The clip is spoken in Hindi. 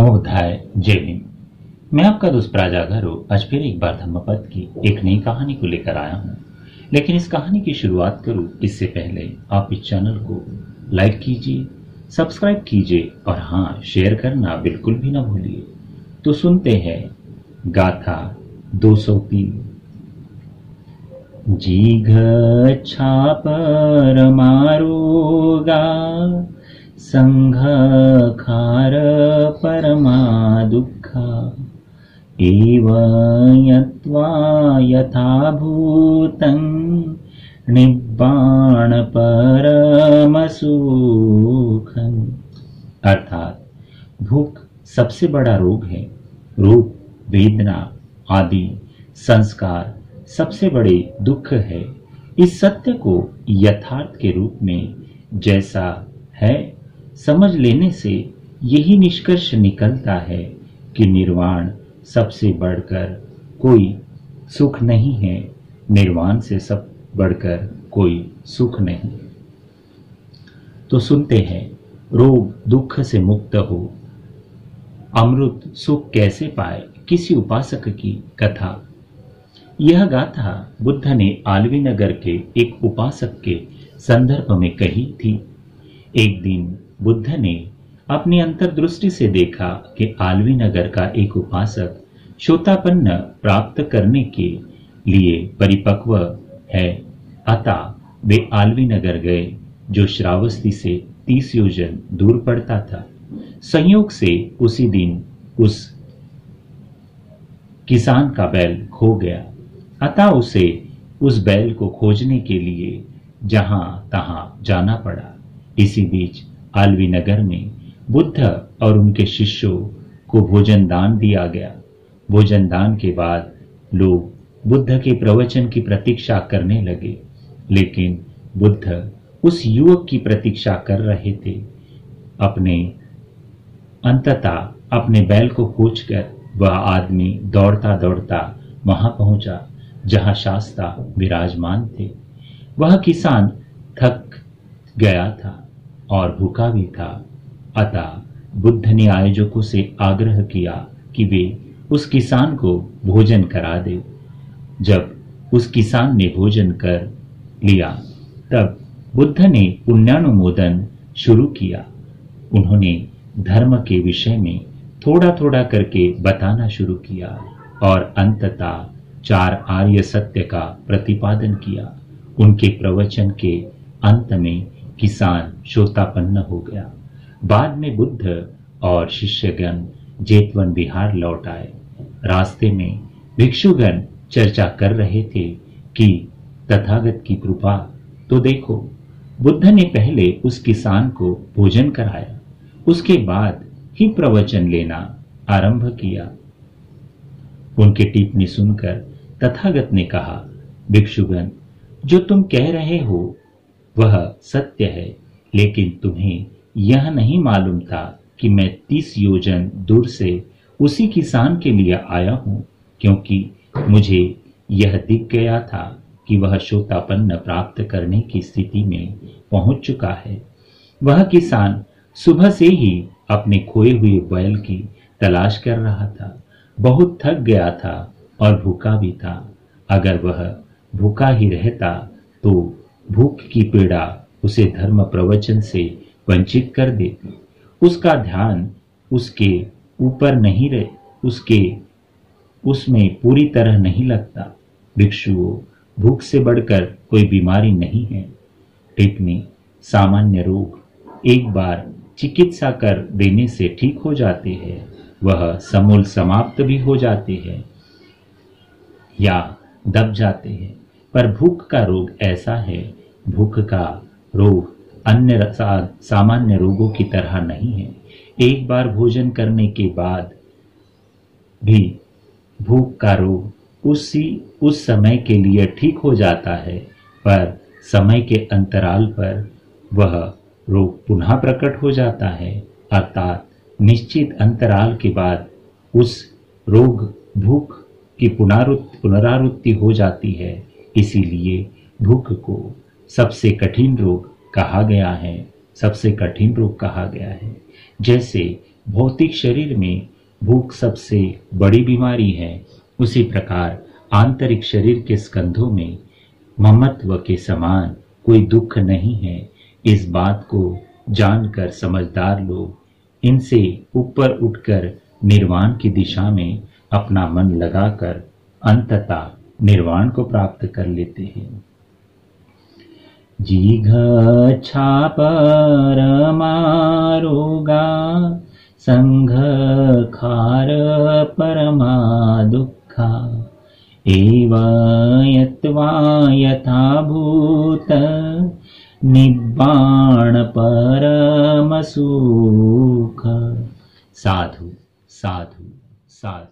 नवोध्याय जय भीम। मैं आपका दोस्त प्राजागरो आज फिर एक बार धम्मपद की एक नई कहानी को लेकर आया हूँ। लेकिन इस कहानी की शुरुआत करूँ इससे पहले आप इस चैनल को लाइक कीजिए, सब्सक्राइब कीजिए और हाँ, शेयर करना बिल्कुल भी ना भूलिए। तो सुनते हैं गाथा 203। जिघच्छा परमारोगा संघखार परमा दुःखा एवं यत्वा यथाभूतं निब्बाण परमसुखं। अर्थात भूख सबसे बड़ा रोग है। रूप, वेदना आदि संस्कार सबसे बड़े दुख है। इस सत्य को यथार्थ के रूप में जैसा है समझ लेने से यही निष्कर्ष निकलता है कि निर्वाण सबसे बढ़कर कोई सुख नहीं है। निर्वाण से सब बढ़कर कोई सुख नहीं। तो सुनते हैं, रोग दुख से मुक्त हो, अमृत सुख कैसे पाए, किसी उपासक की कथा। यह गाथा बुद्ध ने आलवी नगर के एक उपासक के संदर्भ में कही थी। एक दिन बुद्ध ने अपनी अंतर्दृष्टि से देखा कि आलवी नगर का एक उपासक श्रोतापन्न प्राप्त करने के लिए परिपक्व है। अतः वे आलवी नगर गए, जो श्रावस्ती से 30 योजन दूर पड़ता था। संयोग से उसी दिन उस किसान का बैल खो गया। अतः उसे उस बैल को खोजने के लिए जहां तहां जाना पड़ा। इसी बीच आलवी नगर में बुद्ध और उनके शिष्यों को भोजन दान दिया गया। भोजन दान के बाद लोग बुद्ध के प्रवचन की प्रतीक्षा करने लगे, लेकिन बुद्ध उस युवक की प्रतीक्षा कर रहे थे। अंततः अपने बैल को खोजकर वह आदमी दौड़ता दौड़ता वहां पहुंचा जहां शास्ता विराजमान थे। वह किसान थक गया था और भूखा भी था। अतः बुद्ध ने आयोजकों से आग्रह किया कि वे उस किसान को भोजन करा दे। जब उस किसान ने भोजन कर लिया, तब बुद्ध ने पुण्यानुमोदन शुरू किया। उन्होंने धर्म के विषय में थोड़ा थोड़ा करके बताना शुरू किया और अंततः 4 आर्य सत्य का प्रतिपादन किया। उनके प्रवचन के अंत में किसान श्रोतापन्न हो गया। बाद में बुद्ध और शिष्यगण जेतवन विहार लौट आए। रास्ते में भिक्षुगण चर्चा कर रहे थे कि तथागत की कृपा तो देखो। बुद्ध ने पहले उस किसान को भोजन कराया, उसके बाद ही प्रवचन लेना आरंभ किया। उनकी टिप्पणी सुनकर तथागत ने कहा, भिक्षुगण, जो तुम कह रहे हो वह सत्य है, लेकिन तुम्हें यह नहीं मालूम था कि मैं 30 योजन दूर से उसी किसान के लिए आया हूं, क्योंकि मुझे यह दिख गया था कि वह श्रोतापन्न प्राप्त करने की स्थिति में पहुंच चुका है। वह किसान सुबह से ही अपने खोए हुए बैल की तलाश कर रहा था। बहुत थक गया था और भूखा भी था। अगर वह भूखा ही रहता तो भूख की पीड़ा उसे धर्म प्रवचन से वंचित कर देती। उसका ध्यान उसके ऊपर नहीं रहे, उसमें पूरी तरह नहीं लगता। भिक्षुओं, भूख से बढ़कर कोई बीमारी नहीं है। टिप्पणी, सामान्य रोग एक बार चिकित्सा कर देने से ठीक हो जाते हैं, वह समूल समाप्त भी हो जाते हैं या दब जाते हैं। पर भूख का रोग ऐसा है, भूख का रोग अन्य सामान्य रोगों की तरह नहीं है। एक बार भोजन करने के बाद भी भूख का रोग उस समय के लिए ठीक हो जाता है, पर समय के अंतराल पर वह रोग पुनः प्रकट हो जाता है। अर्थात निश्चित अंतराल के बाद उस भूख की पुनरावृत्ति हो जाती है। इसीलिए भूख को सबसे कठिन रोग कहा गया है। जैसे भौतिक शरीर में भूख सबसे बड़ी बीमारी है, उसी प्रकार आंतरिक शरीर के स्कंधों में ममत्व के समान कोई दुख नहीं है। इस बात को जानकर समझदार लोग इनसे ऊपर उठकर निर्वाण की दिशा में अपना मन लगाकर अंततः निर्वाण को प्राप्त कर लेते हैं। जिघच्छा परमारोगा संघखार परमा दुःखा एव यत्वा यथाभूत निब्बाण परम सुख। साधु साधु साधु।